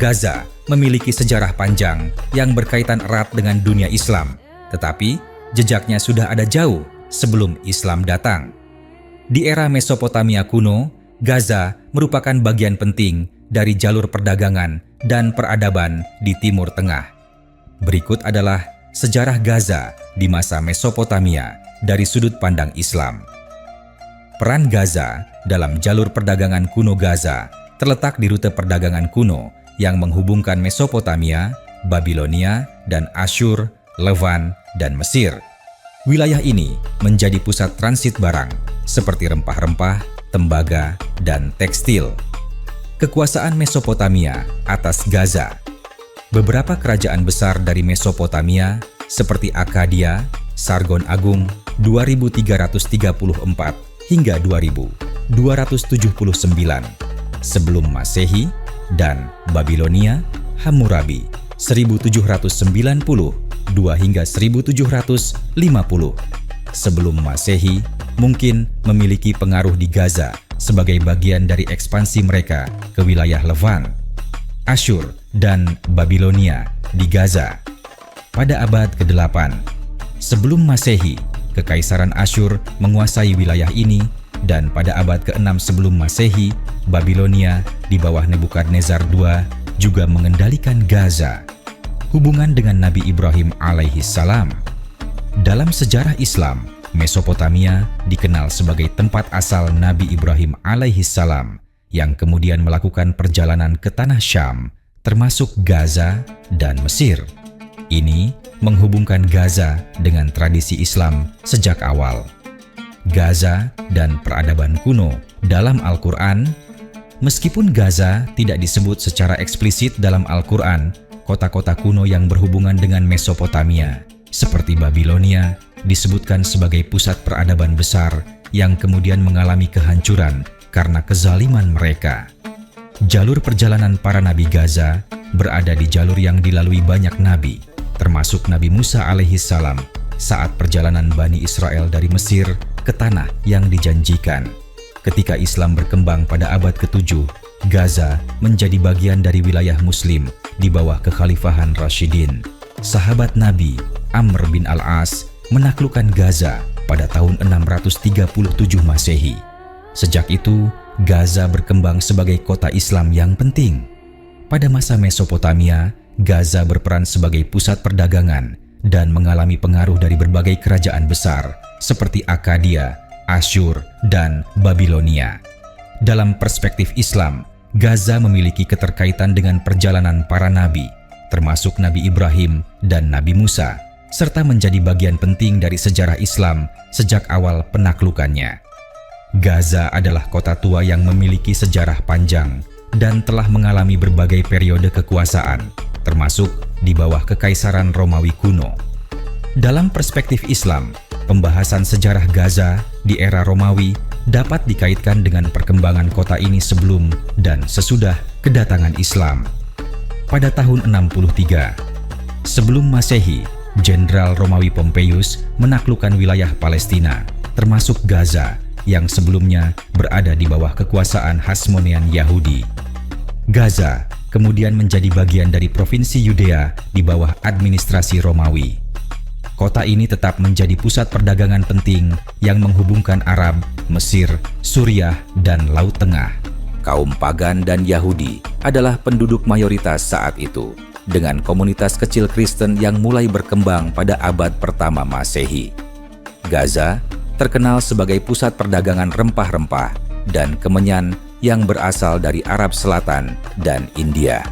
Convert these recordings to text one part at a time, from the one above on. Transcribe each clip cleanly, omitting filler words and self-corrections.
Gaza memiliki sejarah panjang yang berkaitan erat dengan dunia Islam, tetapi jejaknya sudah ada jauh sebelum Islam datang. Di era Mesopotamia kuno, Gaza merupakan bagian penting dari jalur perdagangan dan peradaban di Timur Tengah. Berikut adalah sejarah Gaza di masa Mesopotamia dari sudut pandang Islam. Peran Gaza dalam jalur perdagangan kuno. Gaza terletak di rute perdagangan kuno yang menghubungkan Mesopotamia, Babilonia, dan Asyur, Levan, dan Mesir. Wilayah ini menjadi pusat transit barang seperti rempah-rempah, tembaga, dan tekstil. Kekuasaan Mesopotamia atas Gaza. Beberapa kerajaan besar dari Mesopotamia seperti Akkadia, Sargon Agung 2334 hingga 2279 sebelum Masehi, dan Babilonia, Hammurabi 1792 hingga 1750 sebelum Masehi mungkin memiliki pengaruh di Gaza sebagai bagian dari ekspansi mereka ke wilayah Levan. Asyur dan Babilonia di Gaza. Pada abad ke-8 sebelum Masehi, Kekaisaran Asyur menguasai wilayah ini, dan pada abad ke-6 sebelum Masehi, Babilonia di bawah Nebukadnezar II juga mengendalikan Gaza. Hubungan dengan Nabi Ibrahim alaihissalam. Dalam sejarah Islam, Mesopotamia dikenal sebagai tempat asal Nabi Ibrahim alaihissalam yang kemudian melakukan perjalanan ke tanah Syam, termasuk Gaza dan Mesir. Ini menghubungkan Gaza dengan tradisi Islam sejak awal. Gaza dan peradaban kuno dalam Al-Quran. Meskipun Gaza tidak disebut secara eksplisit dalam Al-Quran, kota-kota kuno yang berhubungan dengan Mesopotamia, seperti Babilonia, disebutkan sebagai pusat peradaban besar yang kemudian mengalami kehancuran karena kezaliman mereka. Jalur perjalanan para nabi Gaza berada di jalur yang dilalui banyak nabi, termasuk Nabi Musa alaihissalam saat perjalanan Bani Israel dari Mesir ke tanah yang dijanjikan. Ketika Islam berkembang pada abad ke-7, Gaza menjadi bagian dari wilayah Muslim di bawah kekhalifahan Rashidin. Sahabat Nabi Amr bin Al-As menaklukkan Gaza pada tahun 637 Masehi. Sejak itu, Gaza berkembang sebagai kota Islam yang penting. Pada masa Mesopotamia, Gaza berperan sebagai pusat perdagangan dan mengalami pengaruh dari berbagai kerajaan besar seperti Akkadia, Asyur, dan Babilonia. Dalam perspektif Islam, Gaza memiliki keterkaitan dengan perjalanan para nabi, termasuk Nabi Ibrahim dan Nabi Musa, serta menjadi bagian penting dari sejarah Islam sejak awal penaklukannya. Gaza adalah kota tua yang memiliki sejarah panjang dan telah mengalami berbagai periode kekuasaan, termasuk di bawah Kekaisaran Romawi kuno. Dalam perspektif Islam, pembahasan sejarah Gaza di era Romawi dapat dikaitkan dengan perkembangan kota ini sebelum dan sesudah kedatangan Islam. Pada tahun 63 sebelum Masehi, Jenderal Romawi Pompeius menaklukkan wilayah Palestina, termasuk Gaza, yang sebelumnya berada di bawah kekuasaan Hasmonean Yahudi. Gaza kemudian menjadi bagian dari provinsi Yudea di bawah administrasi Romawi. Kota ini tetap menjadi pusat perdagangan penting yang menghubungkan Arab, Mesir, Suriah, dan Laut Tengah. Kaum pagan dan Yahudi adalah penduduk mayoritas saat itu, dengan komunitas kecil Kristen yang mulai berkembang pada abad pertama Masehi. Gaza terkenal sebagai pusat perdagangan rempah-rempah dan kemenyan yang berasal dari Arab Selatan dan India.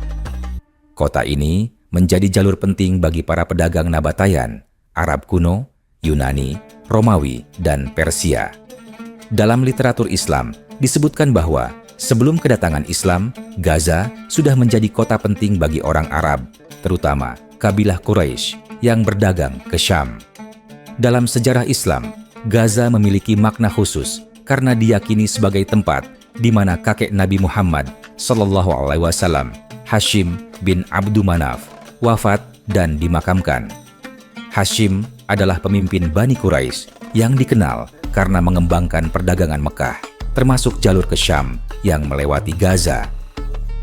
Kota ini menjadi jalur penting bagi para pedagang Nabatayan, Arab kuno, Yunani, Romawi, dan Persia. Dalam literatur Islam disebutkan bahwa sebelum kedatangan Islam, Gaza sudah menjadi kota penting bagi orang Arab, terutama kabilah Quraisy yang berdagang ke Syam. Dalam sejarah Islam, Gaza memiliki makna khusus karena diyakini sebagai tempat di mana kakek Nabi Muhammad SAW, Hashim bin Abdu Manaf, wafat dan dimakamkan. Hashim adalah pemimpin Bani Quraisy yang dikenal karena mengembangkan perdagangan Mekah, termasuk jalur ke Syam yang melewati Gaza.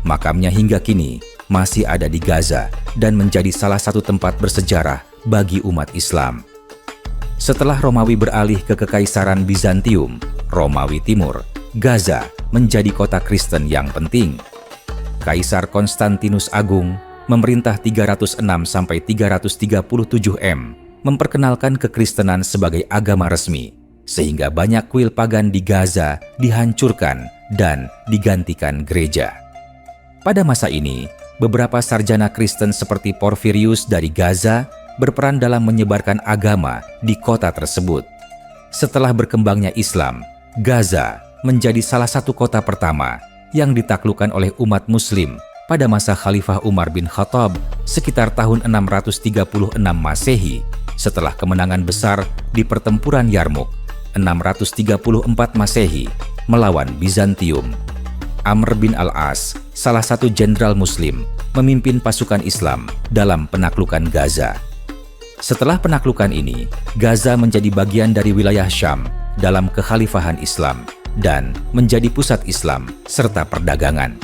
Makamnya hingga kini masih ada di Gaza dan menjadi salah satu tempat bersejarah bagi umat Islam. Setelah Romawi beralih ke Kekaisaran Bizantium, Romawi Timur, Gaza menjadi kota Kristen yang penting. Kaisar Konstantinus Agung memerintah 306–337 M, memperkenalkan kekristenan sebagai agama resmi, sehingga banyak kuil pagan di Gaza dihancurkan dan digantikan gereja. Pada masa ini, beberapa sarjana Kristen seperti Porfirius dari Gaza berperan dalam menyebarkan agama di kota tersebut. Setelah berkembangnya Islam, Gaza menjadi salah satu kota pertama yang ditaklukkan oleh umat Muslim pada masa Khalifah Umar bin Khattab sekitar tahun 636 Masehi, setelah kemenangan besar di pertempuran Yarmuk 634 Masehi melawan Bizantium. Amr bin al-As, salah satu jenderal Muslim, memimpin pasukan Islam dalam penaklukan Gaza. Setelah penaklukan ini, Gaza menjadi bagian dari wilayah Syam dalam kekhalifahan Islam dan menjadi pusat Islam serta perdagangan.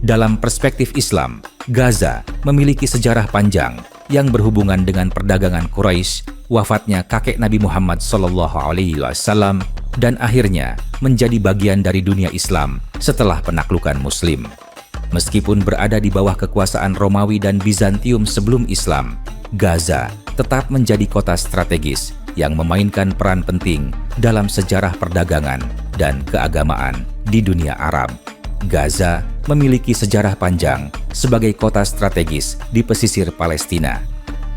Dalam perspektif Islam, Gaza memiliki sejarah panjang yang berhubungan dengan perdagangan Quraisy, wafatnya kakek Nabi Muhammad SAW, dan akhirnya menjadi bagian dari dunia Islam setelah penaklukan Muslim. Meskipun berada di bawah kekuasaan Romawi dan Bizantium sebelum Islam, Gaza tetap menjadi kota strategis yang memainkan peran penting dalam sejarah perdagangan dan keagamaan di dunia Arab. Gaza memiliki sejarah panjang sebagai kota strategis di pesisir Palestina.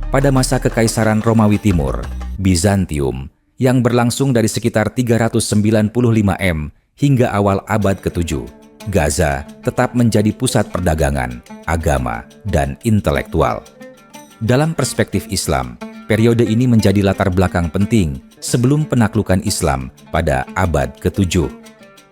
Pada masa Kekaisaran Romawi Timur, Bizantium, yang berlangsung dari sekitar 395 M hingga awal abad ke-7, Gaza tetap menjadi pusat perdagangan, agama, dan intelektual. Dalam perspektif Islam, periode ini menjadi latar belakang penting sebelum penaklukan Islam pada abad ke-7.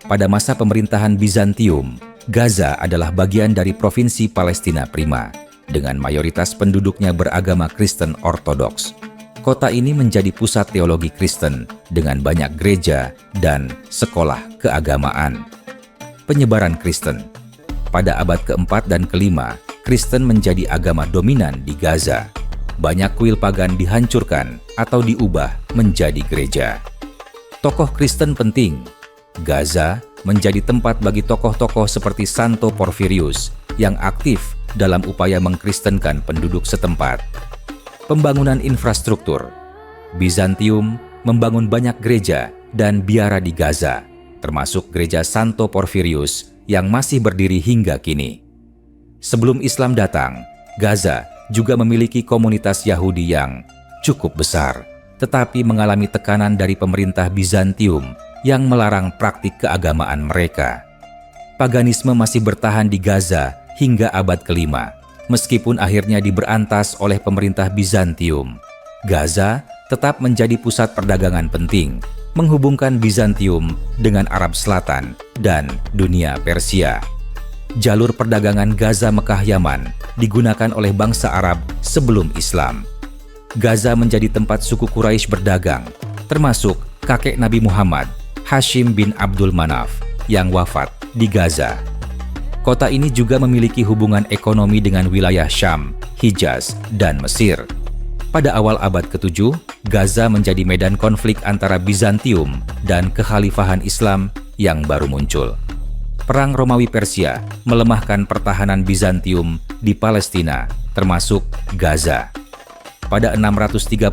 Pada masa pemerintahan Bizantium, Gaza adalah bagian dari provinsi Palestina Prima, dengan mayoritas penduduknya beragama Kristen Ortodoks. Kota ini menjadi pusat teologi Kristen dengan banyak gereja dan sekolah keagamaan. Penyebaran Kristen. Pada abad ke-4 dan ke-5, Kristen menjadi agama dominan di Gaza. Banyak kuil pagan dihancurkan atau diubah menjadi gereja. Tokoh Kristen penting. Gaza menjadi tempat bagi tokoh-tokoh seperti Santo Porfirius yang aktif dalam upaya mengkristenkan penduduk setempat. Pembangunan infrastruktur. Bizantium membangun banyak gereja dan biara di Gaza, termasuk gereja Santo Porfirius yang masih berdiri hingga kini. Sebelum Islam datang, Gaza juga memiliki komunitas Yahudi yang cukup besar, tetapi mengalami tekanan dari pemerintah Bizantium yang melarang praktik keagamaan mereka. Paganisme masih bertahan di Gaza hingga abad ke-5, meskipun akhirnya diberantas oleh pemerintah Bizantium. Gaza tetap menjadi pusat perdagangan penting, menghubungkan Bizantium dengan Arab Selatan dan dunia Persia. Jalur perdagangan Gaza Mekah Yaman digunakan oleh bangsa Arab sebelum Islam. Gaza menjadi tempat suku Quraisy berdagang, termasuk kakek Nabi Muhammad, Hashim bin Abdul Manaf, yang wafat di Gaza. Kota ini juga memiliki hubungan ekonomi dengan wilayah Syam, Hijaz, dan Mesir. Pada awal abad ke-7, Gaza menjadi medan konflik antara Bizantium dan kekhalifahan Islam yang baru muncul. Perang Romawi Persia melemahkan pertahanan Bizantium di Palestina, termasuk Gaza. Pada 634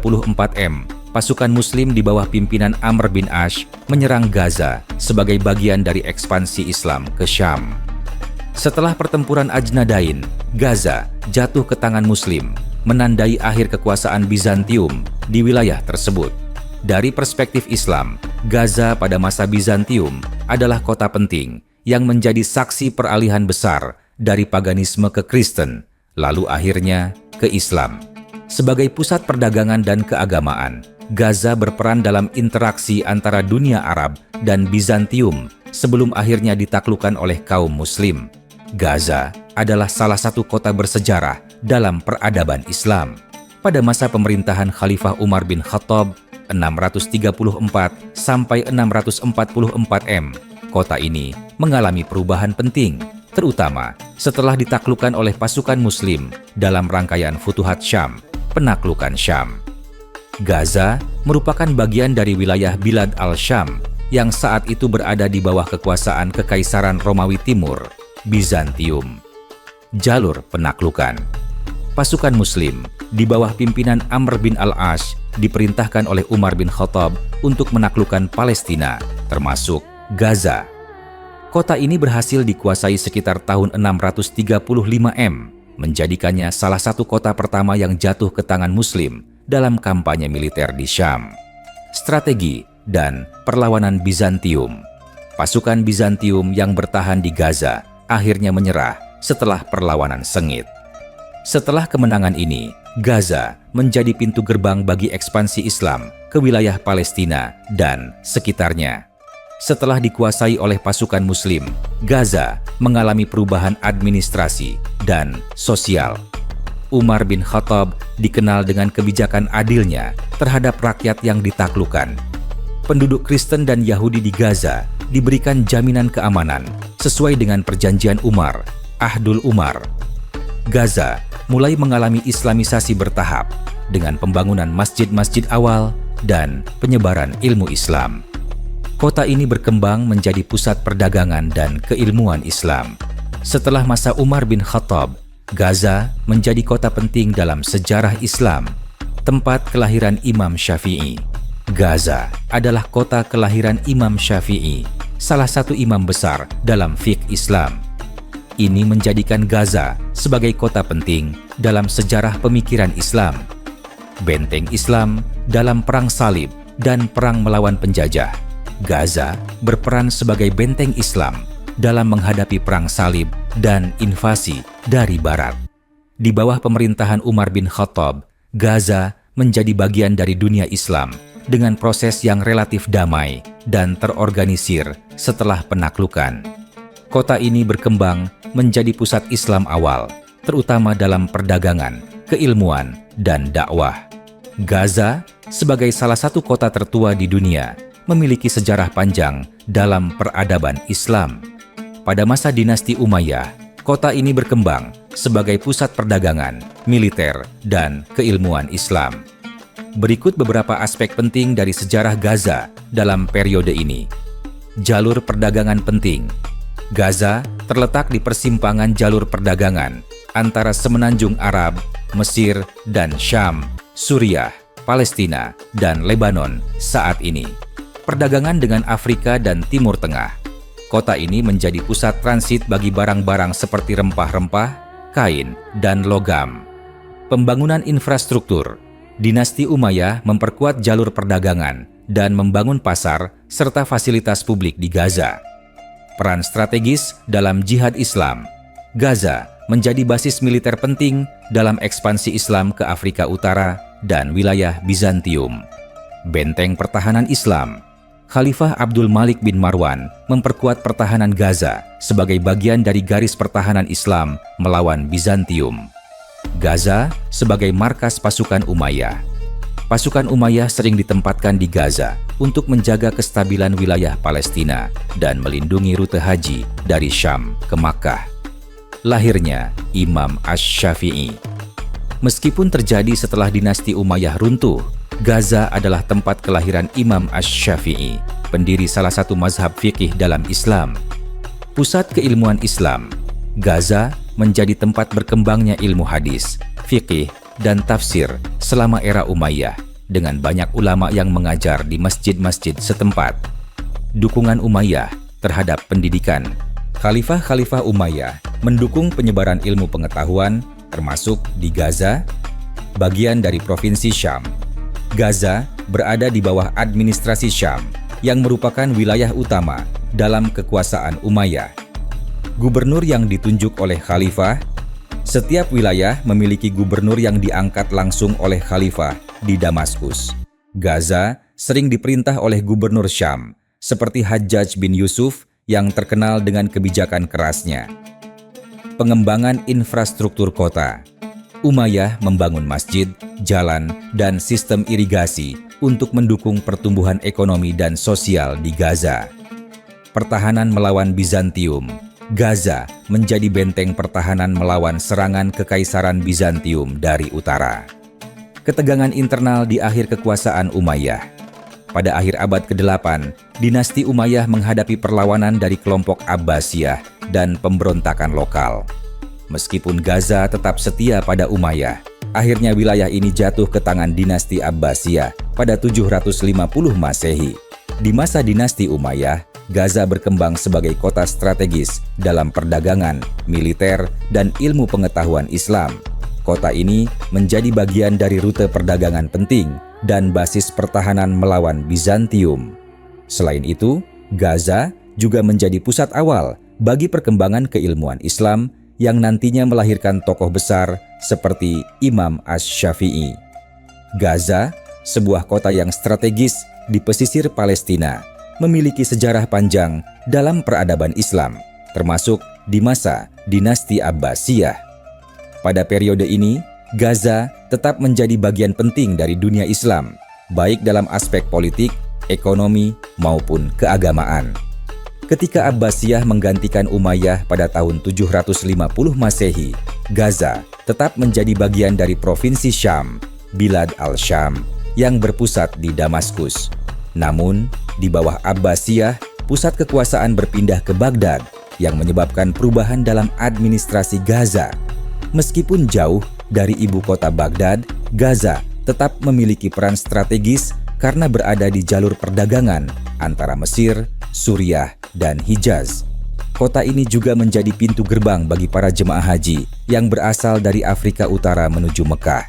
M, pasukan Muslim di bawah pimpinan Amr bin Ash menyerang Gaza sebagai bagian dari ekspansi Islam ke Syam. Setelah pertempuran Ajnadain, Gaza jatuh ke tangan Muslim, menandai akhir kekuasaan Bizantium di wilayah tersebut. Dari perspektif Islam, Gaza pada masa Bizantium adalah kota penting yang menjadi saksi peralihan besar dari paganisme ke Kristen, lalu akhirnya ke Islam. Sebagai pusat perdagangan dan keagamaan, Gaza berperan dalam interaksi antara dunia Arab dan Bizantium sebelum akhirnya ditaklukkan oleh kaum Muslim. Gaza adalah salah satu kota bersejarah dalam peradaban Islam. Pada masa pemerintahan Khalifah Umar bin Khattab 634 sampai 644 M, kota ini mengalami perubahan penting. terutama setelah ditaklukkan oleh pasukan Muslim dalam rangkaian Futuhat Syam, penaklukan Syam. Gaza merupakan bagian dari wilayah Bilad al-Syam yang saat itu berada di bawah kekuasaan Kekaisaran Romawi Timur, Bizantium. Jalur penaklukan. Pasukan Muslim di bawah pimpinan Amr bin al-As diperintahkan oleh Umar bin Khattab untuk menaklukkan Palestina, termasuk Gaza. Kota ini berhasil dikuasai sekitar tahun 635 M, menjadikannya salah satu kota pertama yang jatuh ke tangan Muslim dalam kampanye militer di Syam. Strategi dan perlawanan Bizantium. Pasukan Bizantium yang bertahan di Gaza akhirnya menyerah setelah perlawanan sengit. Setelah kemenangan ini, Gaza menjadi pintu gerbang bagi ekspansi Islam ke wilayah Palestina dan sekitarnya. Setelah dikuasai oleh pasukan Muslim, Gaza mengalami perubahan administrasi dan sosial. Umar bin Khattab dikenal dengan kebijakan adilnya terhadap rakyat yang ditaklukkan. Penduduk Kristen dan Yahudi di Gaza diberikan jaminan keamanan sesuai dengan perjanjian Umar, Ahdul Umar. Gaza mulai mengalami islamisasi bertahap dengan pembangunan masjid-masjid awal dan penyebaran ilmu Islam. Kota ini berkembang menjadi pusat perdagangan dan keilmuan Islam. Setelah masa Umar bin Khattab, Gaza menjadi kota penting dalam sejarah Islam, tempat kelahiran Imam Syafi'i. Gaza adalah kota kelahiran Imam Syafi'i, salah satu imam besar dalam fiqh Islam. Ini menjadikan Gaza sebagai kota penting dalam sejarah pemikiran Islam. Benteng Islam dalam Perang Salib dan Perang melawan penjajah. Gaza berperan sebagai benteng Islam dalam menghadapi Perang Salib dan invasi dari Barat. Di bawah pemerintahan Umar bin Khattab, Gaza menjadi bagian dari dunia Islam dengan proses yang relatif damai dan terorganisir setelah penaklukan. Kota ini berkembang menjadi pusat Islam awal, terutama dalam perdagangan, keilmuan, dan dakwah. Gaza, sebagai salah satu kota tertua di dunia, memiliki sejarah panjang dalam peradaban Islam. Pada masa dinasti Umayyah, kota ini berkembang sebagai pusat perdagangan, militer, dan keilmuan Islam. Berikut beberapa aspek penting dari sejarah Gaza dalam periode ini. Jalur perdagangan penting. Gaza terletak di persimpangan jalur perdagangan antara semenanjung Arab, Mesir, dan Syam, Suriah, Palestina, dan Lebanon saat ini. Perdagangan dengan Afrika dan Timur Tengah. Kota ini menjadi pusat transit bagi barang-barang seperti rempah-rempah, kain, dan logam. Pembangunan infrastruktur. Dinasti Umayyah memperkuat jalur perdagangan dan membangun pasar serta fasilitas publik di Gaza. Peran strategis dalam jihad Islam. Gaza menjadi basis militer penting dalam ekspansi Islam ke Afrika Utara dan wilayah Bizantium. Benteng pertahanan Islam. Khalifah Abdul Malik bin Marwan memperkuat pertahanan Gaza sebagai bagian dari garis pertahanan Islam melawan Bizantium. Gaza sebagai markas pasukan Umayyah. Pasukan Umayyah sering ditempatkan di Gaza untuk menjaga kestabilan wilayah Palestina dan melindungi rute haji dari Syam ke Makkah. Lahirnya Imam Asy-Syafi'i. Meskipun terjadi setelah dinasti Umayyah runtuh, Gaza adalah tempat kelahiran Imam Asy-Syafi'i, pendiri salah satu mazhab fikih dalam Islam. Pusat keilmuan Islam. Gaza menjadi tempat berkembangnya ilmu hadis, fikih, dan tafsir selama era Umayyah, dengan banyak ulama yang mengajar di masjid-masjid setempat. Dukungan Umayyah terhadap pendidikan. Khalifah-khalifah Umayyah mendukung penyebaran ilmu pengetahuan, termasuk di Gaza, bagian dari provinsi Syam. Gaza berada di bawah administrasi Syam, yang merupakan wilayah utama dalam kekuasaan Umayyah. Gubernur yang ditunjuk oleh khalifah. Setiap wilayah memiliki gubernur yang diangkat langsung oleh khalifah di Damaskus. Gaza sering diperintah oleh gubernur Syam, seperti Hajjaj bin Yusuf yang terkenal dengan kebijakan kerasnya. Pengembangan infrastruktur kota. Umayyah membangun masjid, jalan, dan sistem irigasi untuk mendukung pertumbuhan ekonomi dan sosial di Gaza. Pertahanan melawan Bizantium. Gaza menjadi benteng pertahanan melawan serangan Kekaisaran Bizantium dari utara. Ketegangan internal di akhir kekuasaan Umayyah. Pada akhir abad ke-8, dinasti Umayyah menghadapi perlawanan dari kelompok Abbasiyah dan pemberontakan lokal. Meskipun Gaza tetap setia pada Umayyah, akhirnya wilayah ini jatuh ke tangan dinasti Abbasiyah pada 750 Masehi. Di masa dinasti Umayyah, Gaza berkembang sebagai kota strategis dalam perdagangan, militer, dan ilmu pengetahuan Islam. Kota ini menjadi bagian dari rute perdagangan penting dan basis pertahanan melawan Bizantium. Selain itu, Gaza juga menjadi pusat awal bagi perkembangan keilmuan Islam yang nantinya melahirkan tokoh besar seperti Imam Asy-Syafi'i. Gaza, sebuah kota yang strategis di pesisir Palestina, memiliki sejarah panjang dalam peradaban Islam, termasuk di masa dinasti Abbasiyah. Pada periode ini, Gaza tetap menjadi bagian penting dari dunia Islam, baik dalam aspek politik, ekonomi, maupun keagamaan. Ketika Abbasiyah menggantikan Umayyah pada tahun 750 Masehi, Gaza tetap menjadi bagian dari provinsi Syam, Bilad al-Syam, yang berpusat di Damaskus. Namun, di bawah Abbasiyah, pusat kekuasaan berpindah ke Baghdad yang menyebabkan perubahan dalam administrasi Gaza. Meskipun jauh dari ibu kota Baghdad, Gaza tetap memiliki peran strategis karena berada di jalur perdagangan antara Mesir, Suriah, dan Hijaz. Kota ini juga menjadi pintu gerbang bagi para jemaah haji yang berasal dari Afrika Utara menuju Mekah.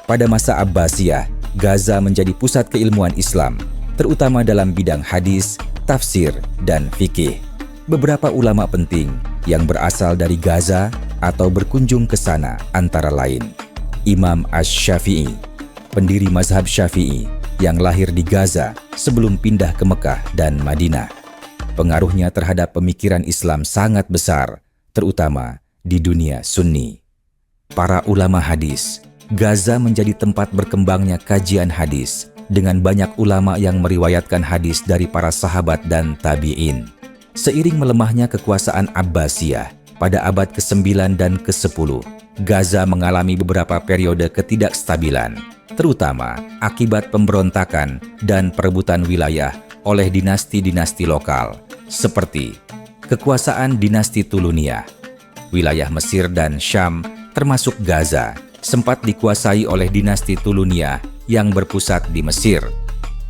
Pada masa Abbasiyah, Gaza menjadi pusat keilmuan Islam, terutama dalam bidang hadis, tafsir, dan fikih. Beberapa ulama penting yang berasal dari Gaza atau berkunjung ke sana antara lain Imam Asy-Syafi'i, pendiri mazhab Syafi'i yang lahir di Gaza sebelum pindah ke Mekah dan Madinah. Pengaruhnya terhadap pemikiran Islam sangat besar, terutama di dunia Sunni. Para ulama hadis, Gaza menjadi tempat berkembangnya kajian hadis, dengan banyak ulama yang meriwayatkan hadis dari para sahabat dan tabi'in. Seiring melemahnya kekuasaan Abbasiyah pada abad ke-9 dan ke-10, Gaza mengalami beberapa periode ketidakstabilan, terutama akibat pemberontakan dan perebutan wilayah oleh dinasti-dinasti lokal, seperti kekuasaan dinasti Tuluniyah. Wilayah Mesir dan Syam, termasuk Gaza, sempat dikuasai oleh dinasti Tuluniyah yang berpusat di Mesir.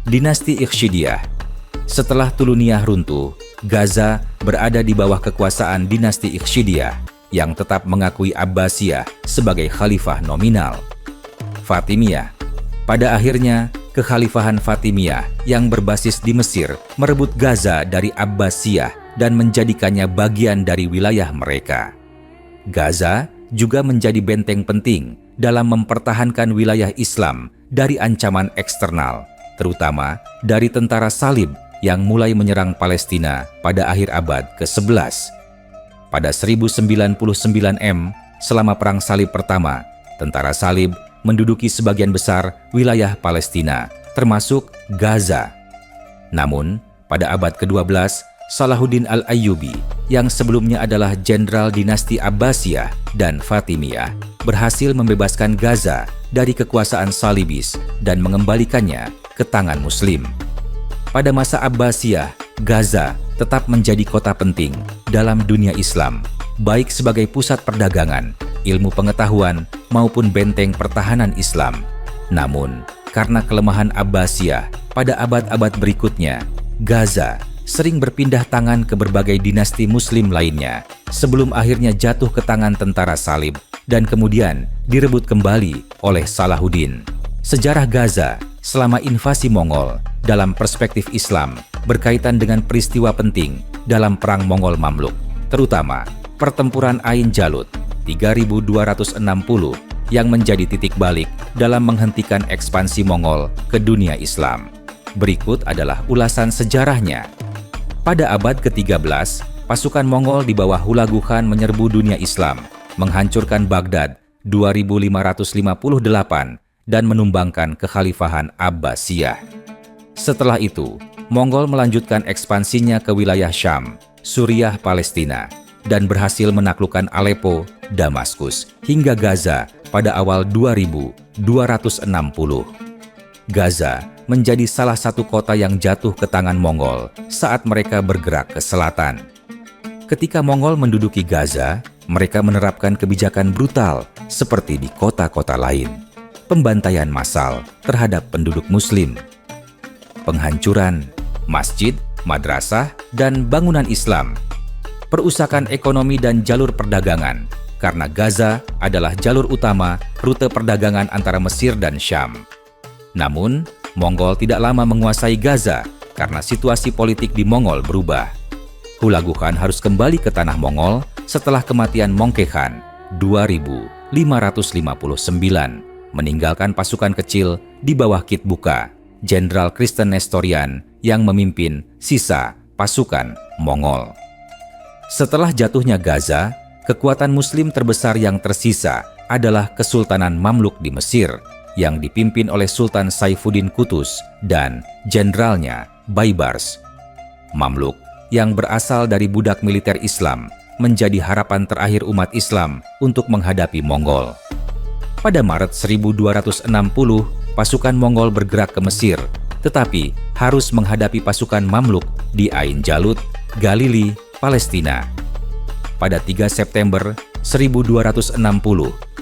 Dinasti Ikhshidiyah. Setelah Tuluniyah runtuh, Gaza berada di bawah kekuasaan dinasti Ikhshidiyah yang tetap mengakui Abbasiyah sebagai khalifah nominal. Fatimiyah. Pada akhirnya, kekhalifahan Fatimiyah yang berbasis di Mesir merebut Gaza dari Abbasiyah dan menjadikannya bagian dari wilayah mereka. Gaza juga menjadi benteng penting dalam mempertahankan wilayah Islam dari ancaman eksternal, terutama dari tentara Salib yang mulai menyerang Palestina pada akhir abad ke-11. Pada 1099 M, selama Perang Salib Pertama, tentara Salib menduduki sebagian besar wilayah Palestina, termasuk Gaza. Namun, pada abad ke-12, Salahuddin Al-Ayyubi, yang sebelumnya adalah jenderal dinasti Abbasiyah dan Fatimiyah, berhasil membebaskan Gaza dari kekuasaan Salibis dan mengembalikannya ke tangan Muslim. Pada masa Abbasiyah, Gaza tetap menjadi kota penting dalam dunia Islam, baik sebagai pusat perdagangan, ilmu pengetahuan, maupun benteng pertahanan Islam. Namun, karena kelemahan Abbasiyah pada abad-abad berikutnya, Gaza sering berpindah tangan ke berbagai dinasti Muslim lainnya, sebelum akhirnya jatuh ke tangan tentara Salib dan kemudian direbut kembali oleh Salahuddin. Sejarah Gaza selama invasi Mongol dalam perspektif Islam berkaitan dengan peristiwa penting dalam Perang Mongol Mamluk, terutama Pertempuran Ain Jalut 3260 yang menjadi titik balik dalam menghentikan ekspansi Mongol ke dunia Islam. Berikut adalah ulasan sejarahnya. Pada abad ke-13, pasukan Mongol di bawah Hulagu Khan menyerbu dunia Islam, menghancurkan Baghdad 2558 dan menumbangkan kekhalifahan Abbasiyah. Setelah itu, Mongol melanjutkan ekspansinya ke wilayah Syam, Suriah, Palestina, dan berhasil menaklukkan Aleppo, Damaskus, hingga Gaza pada awal 2260. Gaza menjadi salah satu kota yang jatuh ke tangan Mongol saat mereka bergerak ke selatan. Ketika Mongol menduduki Gaza, mereka menerapkan kebijakan brutal seperti di kota-kota lain. Pembantaian massal terhadap penduduk Muslim, penghancuran masjid, madrasah, dan bangunan Islam, perusakan ekonomi dan jalur perdagangan, karena Gaza adalah jalur utama rute perdagangan antara Mesir dan Syam. Namun, Mongol tidak lama menguasai Gaza karena situasi politik di Mongol berubah. Hulagu Khan harus kembali ke tanah Mongol setelah kematian Mongke Khan 2559, meninggalkan pasukan kecil di bawah Kitbuka, Jenderal Kristen Nestorian yang memimpin sisa pasukan Mongol. Setelah jatuhnya Gaza, kekuatan Muslim terbesar yang tersisa adalah Kesultanan Mamluk di Mesir yang dipimpin oleh Sultan Saifuddin Qutuz dan jenderalnya Baibars. Mamluk yang berasal dari budak militer Islam menjadi harapan terakhir umat Islam untuk menghadapi Mongol. Pada Maret 1260, pasukan Mongol bergerak ke Mesir, tetapi harus menghadapi pasukan Mamluk di Ain Jalut, Galili, Palestina. Pada 3 September 1260,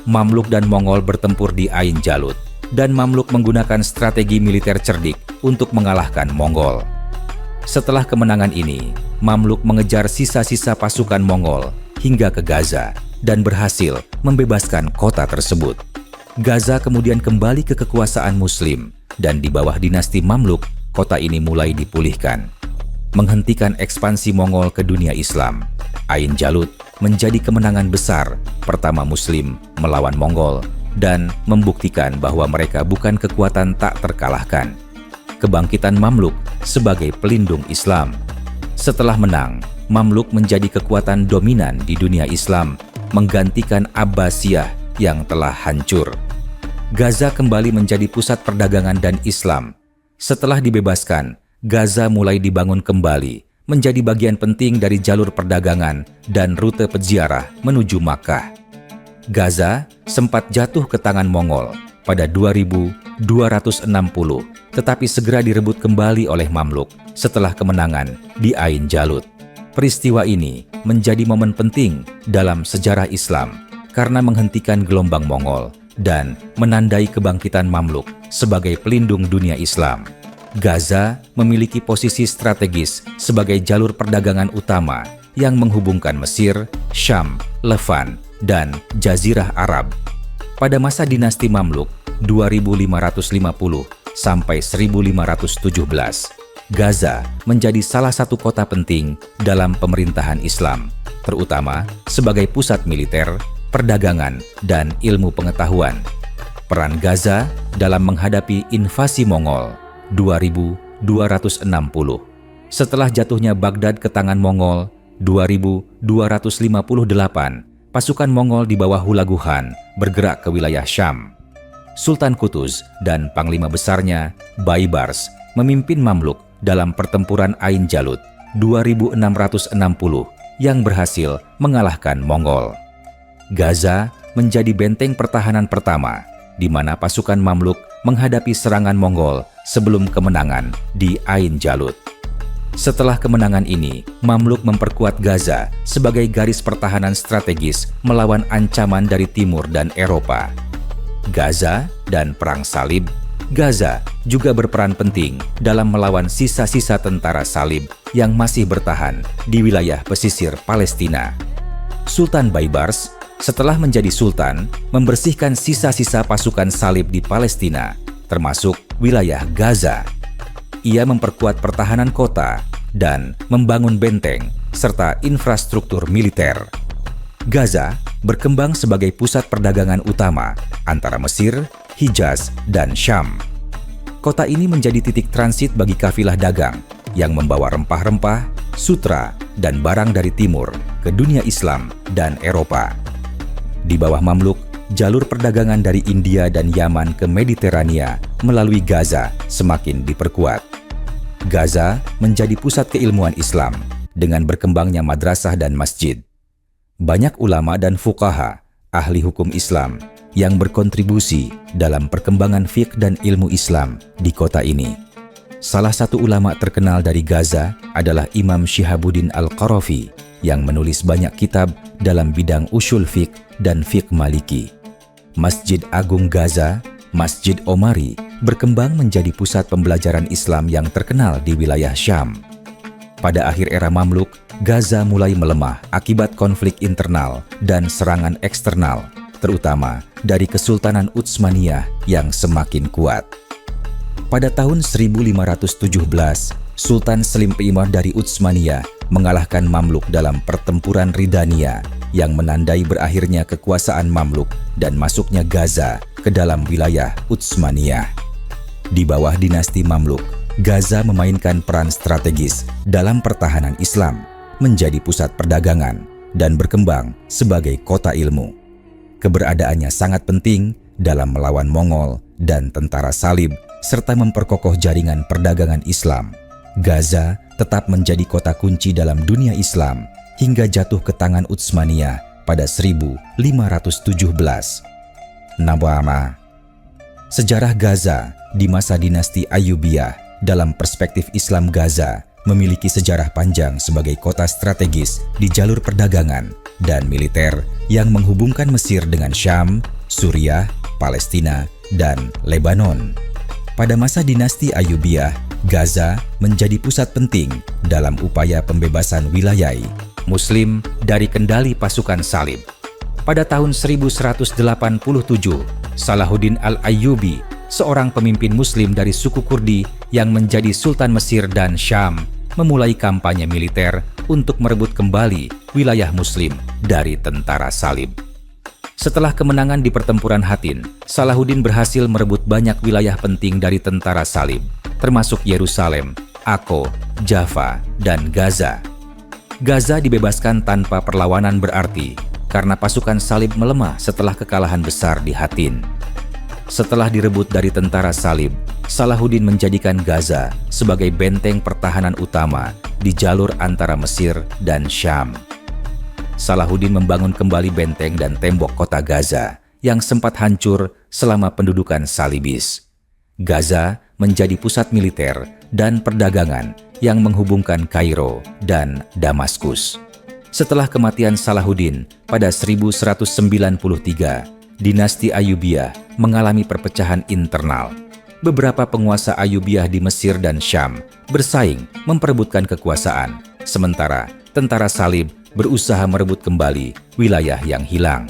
Mamluk dan Mongol bertempur di Ain Jalut, dan Mamluk menggunakan strategi militer cerdik untuk mengalahkan Mongol. Setelah kemenangan ini, Mamluk mengejar sisa-sisa pasukan Mongol hingga ke Gaza dan berhasil membebaskan kota tersebut. Gaza kemudian kembali ke kekuasaan Muslim, dan di bawah dinasti Mamluk, kota ini mulai dipulihkan. Menghentikan ekspansi Mongol ke dunia Islam, Ain Jalut menjadi kemenangan besar pertama Muslim melawan Mongol dan membuktikan bahwa mereka bukan kekuatan tak terkalahkan. Kebangkitan Mamluk sebagai pelindung Islam. Setelah menang, Mamluk menjadi kekuatan dominan di dunia Islam, menggantikan Abbasiyah yang telah hancur. Gaza kembali menjadi pusat perdagangan dan Islam. Setelah dibebaskan, Gaza mulai dibangun kembali, menjadi bagian penting dari jalur perdagangan dan rute peziarah menuju Makkah. Gaza sempat jatuh ke tangan Mongol pada 2260, tetapi segera direbut kembali oleh Mamluk setelah kemenangan di Ain Jalut. Peristiwa ini menjadi momen penting dalam sejarah Islam karena menghentikan gelombang Mongol dan menandai kebangkitan Mamluk sebagai pelindung dunia Islam. Gaza memiliki posisi strategis sebagai jalur perdagangan utama yang menghubungkan Mesir, Syam, Levant, dan Jazirah Arab. Pada masa dinasti Mamluk 2550 sampai 1517, Gaza menjadi salah satu kota penting dalam pemerintahan Islam, terutama sebagai pusat militer, perdagangan, dan ilmu pengetahuan. Peran Gaza dalam menghadapi invasi Mongol 2260. Setelah jatuhnya Baghdad ke tangan Mongol 2258, pasukan Mongol di bawah Hulagu Khan bergerak ke wilayah Syam. Sultan Qutuz dan panglima besarnya Baibars memimpin Mamluk dalam pertempuran Ain Jalut 2660 yang berhasil mengalahkan Mongol. Gaza menjadi benteng pertahanan pertama di mana pasukan Mamluk menghadapi serangan Mongol sebelum kemenangan di Ain Jalut. Setelah kemenangan ini, Mamluk memperkuat Gaza sebagai garis pertahanan strategis melawan ancaman dari timur dan Eropa. Gaza dan Perang Salib. Gaza juga berperan penting dalam melawan sisa-sisa tentara salib yang masih bertahan di wilayah pesisir Palestina. Sultan Baibars setelah menjadi sultan, membersihkan sisa-sisa pasukan salib di Palestina, termasuk wilayah Gaza. Ia memperkuat pertahanan kota dan membangun benteng serta infrastruktur militer. Gaza berkembang sebagai pusat perdagangan utama antara Mesir, Hijaz, dan Syam. Kota ini menjadi titik transit bagi kafilah dagang yang membawa rempah-rempah, sutra, dan barang dari timur ke dunia Islam dan Eropa. Di bawah Mamluk, jalur perdagangan dari India dan Yaman ke Mediterania melalui Gaza semakin diperkuat. Gaza menjadi pusat keilmuan Islam dengan berkembangnya madrasah dan masjid. Banyak ulama dan fuqaha, ahli hukum Islam, yang berkontribusi dalam perkembangan fiqh dan ilmu Islam di kota ini. Salah satu ulama terkenal dari Gaza adalah Imam Syihabuddin Al-Qarafi yang menulis banyak kitab dalam bidang usul fiqh dan fiqh Maliki. Masjid Agung Gaza, Masjid Omari, berkembang menjadi pusat pembelajaran Islam yang terkenal di wilayah Syam. Pada akhir era Mamluk, Gaza mulai melemah akibat konflik internal dan serangan eksternal, terutama dari Kesultanan Utsmaniyah yang semakin kuat. Pada tahun 1517, Sultan Selim I dari Utsmaniyah mengalahkan Mamluk dalam pertempuran Ridania yang menandai berakhirnya kekuasaan Mamluk dan masuknya Gaza ke dalam wilayah Utsmaniyah. Di bawah dinasti Mamluk, Gaza memainkan peran strategis dalam pertahanan Islam, menjadi pusat perdagangan, dan berkembang sebagai kota ilmu. Keberadaannya sangat penting dalam melawan Mongol dan tentara Salib, serta memperkokoh jaringan perdagangan Islam. Gaza tetap menjadi kota kunci dalam dunia Islam hingga jatuh ke tangan Utsmaniyah pada 1517. Nama sejarah Gaza di masa dinasti Ayyubiyah dalam perspektif Islam, Gaza memiliki sejarah panjang sebagai kota strategis di jalur perdagangan dan militer yang menghubungkan Mesir dengan Syam, Suriah, Palestina, dan Lebanon. Pada masa dinasti Ayyubiyah, Gaza menjadi pusat penting dalam upaya pembebasan wilayah Muslim dari kendali pasukan Salib. Pada tahun 1187, Salahuddin Al-Ayyubi, seorang pemimpin Muslim dari suku Kurdi yang menjadi Sultan Mesir dan Syam, memulai kampanye militer untuk merebut kembali wilayah Muslim dari tentara Salib. Setelah kemenangan di pertempuran Hattin, Salahuddin berhasil merebut banyak wilayah penting dari tentara Salib, termasuk Yerusalem, Akko, Jaffa, dan Gaza. Gaza dibebaskan tanpa perlawanan berarti karena pasukan Salib melemah setelah kekalahan besar di Hattin. Setelah direbut dari tentara Salib, Salahuddin menjadikan Gaza sebagai benteng pertahanan utama di jalur antara Mesir dan Syam. Salahuddin membangun kembali benteng dan tembok kota Gaza yang sempat hancur selama pendudukan Salibis. Gaza menjadi pusat militer dan perdagangan yang menghubungkan Kairo dan Damaskus. Setelah kematian Salahuddin pada 1193, dinasti Ayyubiyah mengalami perpecahan internal. Beberapa penguasa Ayyubiyah di Mesir dan Syam bersaing memperebutkan kekuasaan, sementara tentara Salib berusaha merebut kembali wilayah yang hilang.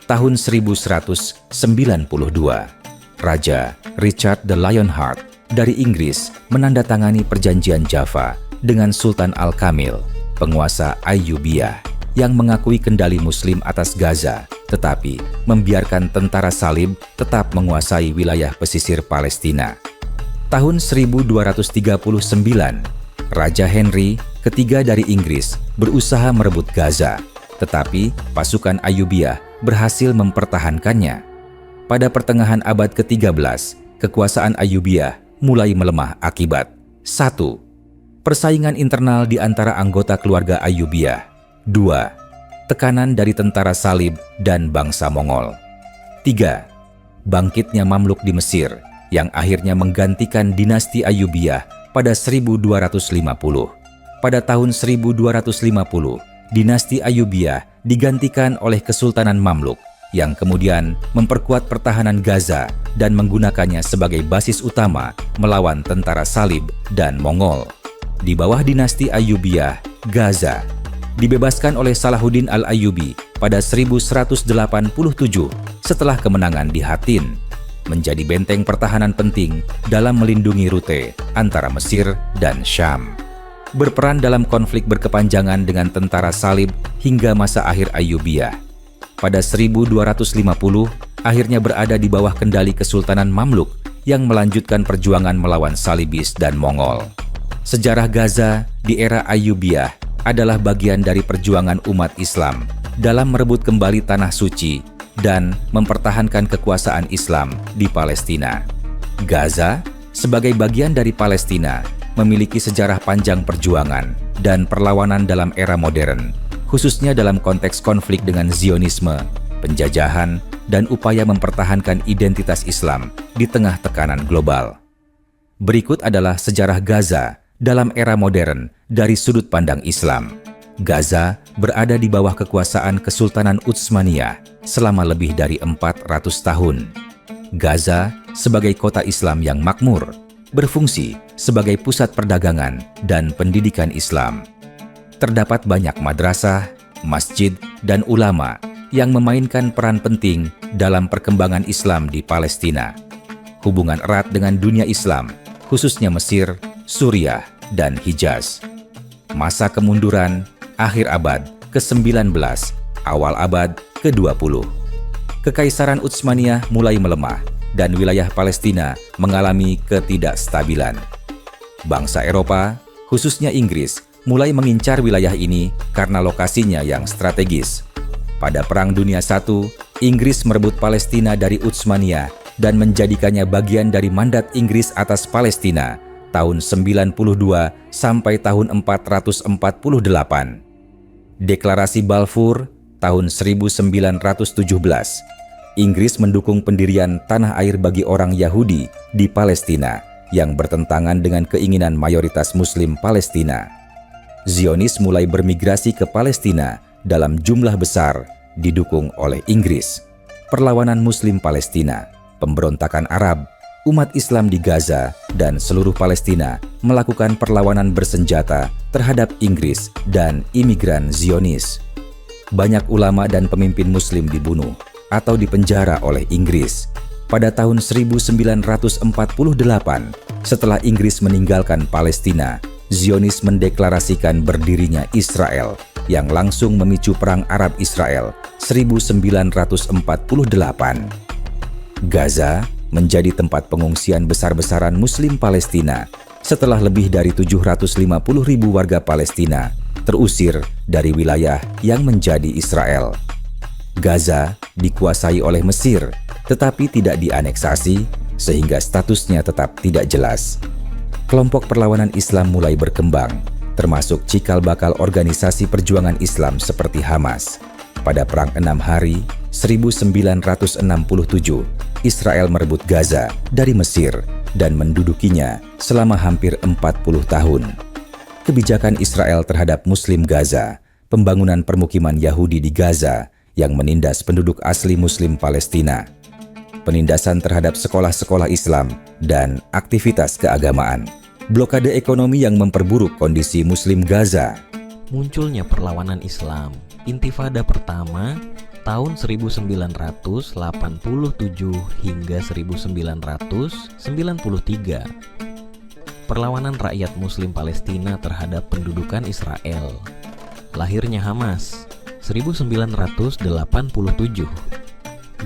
Tahun 1192, Raja Richard the Lionheart dari Inggris menandatangani perjanjian Jaffa dengan Sultan Al-Kamil, penguasa Ayyubiyah, yang mengakui kendali Muslim atas Gaza, tetapi membiarkan tentara Salib tetap menguasai wilayah pesisir Palestina. Tahun 1239, Raja Henry ketiga dari Inggris berusaha merebut Gaza, tetapi pasukan Ayyubiyah berhasil mempertahankannya. Pada pertengahan abad ke-13, kekuasaan Ayyubiyah mulai melemah akibat 1. Persaingan internal di antara anggota keluarga Ayyubiyah. 2. Tekanan dari tentara Salib dan bangsa Mongol. 3. Bangkitnya Mamluk di Mesir yang akhirnya menggantikan dinasti Ayyubiyah pada 1250. Pada tahun 1250, dinasti Ayyubiyah digantikan oleh Kesultanan Mamluk yang kemudian memperkuat pertahanan Gaza dan menggunakannya sebagai basis utama melawan tentara Salib dan Mongol. Di bawah dinasti Ayyubiyah, Gaza dibebaskan oleh Salahuddin Al-Ayyubi pada 1187 setelah kemenangan di Hattin, menjadi benteng pertahanan penting dalam melindungi rute antara Mesir dan Syam. Berperan dalam konflik berkepanjangan dengan tentara Salib hingga masa akhir Ayyubiyah. Pada 1250, akhirnya berada di bawah kendali Kesultanan Mamluk yang melanjutkan perjuangan melawan Salibis dan Mongol. Sejarah Gaza di era Ayyubiyah adalah bagian dari perjuangan umat Islam dalam merebut kembali tanah suci dan mempertahankan kekuasaan Islam di Palestina. Gaza, sebagai bagian dari Palestina, memiliki sejarah panjang perjuangan dan perlawanan dalam era modern, khususnya dalam konteks konflik dengan Zionisme, penjajahan, dan upaya mempertahankan identitas Islam di tengah tekanan global. Berikut adalah sejarah Gaza dalam era modern dari sudut pandang Islam. Gaza berada di bawah kekuasaan Kesultanan Utsmaniyah selama lebih dari 400 tahun. Gaza sebagai kota Islam yang makmur, berfungsi sebagai pusat perdagangan dan pendidikan Islam. Terdapat banyak madrasah, masjid, dan ulama yang memainkan peran penting dalam perkembangan Islam di Palestina. Hubungan erat dengan dunia Islam, khususnya Mesir, Suriah, dan Hijaz. Masa kemunduran akhir abad ke-19, awal abad ke-20. Kekaisaran Utsmaniyah mulai melemah dan wilayah Palestina mengalami ketidakstabilan. Bangsa Eropa, khususnya Inggris, mulai mengincar wilayah ini karena lokasinya yang strategis. Pada Perang Dunia I, Inggris merebut Palestina dari Utsmaniyah dan menjadikannya bagian dari mandat Inggris atas Palestina tahun 92 sampai tahun 448. Deklarasi Balfour tahun 1917. Inggris mendukung pendirian tanah air bagi orang Yahudi di Palestina yang bertentangan dengan keinginan mayoritas Muslim Palestina. Zionis mulai bermigrasi ke Palestina dalam jumlah besar didukung oleh Inggris. Perlawanan Muslim Palestina, pemberontakan Arab, umat Islam di Gaza, dan seluruh Palestina melakukan perlawanan bersenjata terhadap Inggris dan imigran Zionis. Banyak ulama dan pemimpin Muslim dibunuh atau dipenjara oleh Inggris. Pada tahun 1948, setelah Inggris meninggalkan Palestina, Zionis mendeklarasikan berdirinya Israel yang langsung memicu Perang Arab-Israel 1948. Gaza menjadi tempat pengungsian besar-besaran Muslim Palestina setelah lebih dari 750.000 warga Palestina terusir dari wilayah yang menjadi Israel. Gaza dikuasai oleh Mesir, tetapi tidak dianeksasi, sehingga statusnya tetap tidak jelas. Kelompok perlawanan Islam mulai berkembang, termasuk cikal bakal organisasi perjuangan Islam seperti Hamas. Pada Perang 6 Hari 1967, Israel merebut Gaza dari Mesir dan mendudukinya selama hampir 40 tahun. Kebijakan Israel terhadap Muslim Gaza, pembangunan permukiman Yahudi di Gaza yang menindas penduduk asli Muslim Palestina, penindasan terhadap sekolah-sekolah Islam, dan aktivitas keagamaan, blokade ekonomi yang memperburuk kondisi Muslim Gaza. Munculnya perlawanan Islam, Intifada pertama tahun 1987 hingga 1993. Perlawanan rakyat Muslim Palestina terhadap pendudukan Israel. Lahirnya Hamas 1987.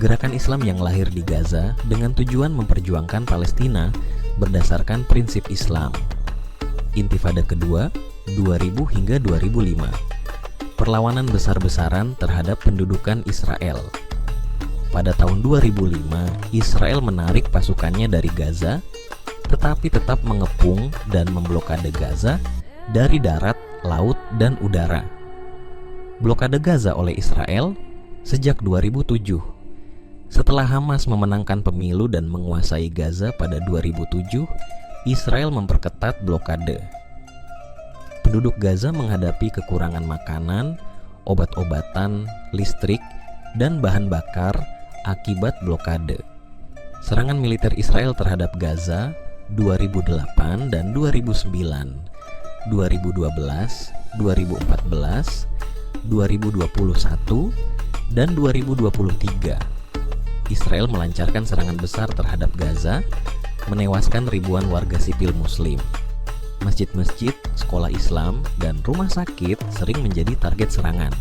Gerakan Islam yang lahir di Gaza dengan tujuan memperjuangkan Palestina berdasarkan prinsip Islam. Intifada kedua 2000 hingga 2005. Perlawanan besar-besaran terhadap pendudukan Israel. Pada tahun 2005, Israel menarik pasukannya dari Gaza, tetapi tetap mengepung dan memblokade Gaza dari darat, laut, dan udara. Blokade Gaza oleh Israel sejak 2007. Setelah Hamas memenangkan pemilu dan menguasai Gaza pada 2007, Israel memperketat blokade. Penduduk Gaza menghadapi kekurangan makanan, obat-obatan, listrik, dan bahan bakar akibat blokade. Serangan militer Israel terhadap Gaza 2008 dan 2009, 2012, 2014, 2021, dan 2023. Israel melancarkan serangan besar terhadap Gaza, menewaskan ribuan warga sipil Muslim. Masjid-masjid, sekolah Islam, dan rumah sakit sering menjadi target serangan.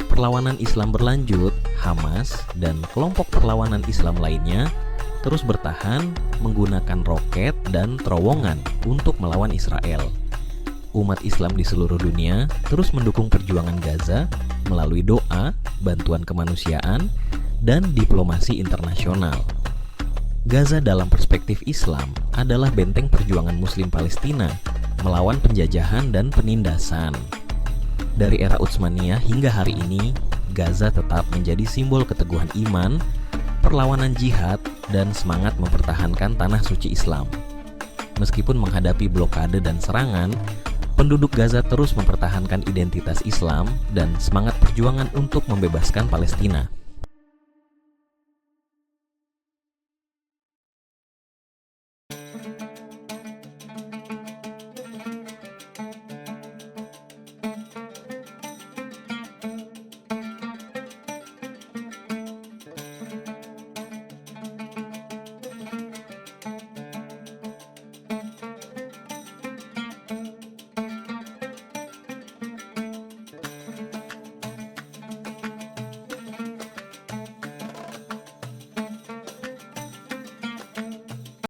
Perlawanan Islam berlanjut, Hamas dan kelompok perlawanan Islam lainnya terus bertahan menggunakan roket dan terowongan untuk melawan Israel. Umat Islam di seluruh dunia terus mendukung perjuangan Gaza melalui doa, bantuan kemanusiaan, dan diplomasi internasional. Gaza dalam perspektif Islam adalah benteng perjuangan Muslim Palestina melawan penjajahan dan penindasan. Dari era Utsmaniyah hingga hari ini, Gaza tetap menjadi simbol keteguhan iman, perlawanan jihad, dan semangat mempertahankan tanah suci Islam. Meskipun menghadapi blokade dan serangan, penduduk Gaza terus mempertahankan identitas Islam dan semangat perjuangan untuk membebaskan Palestina.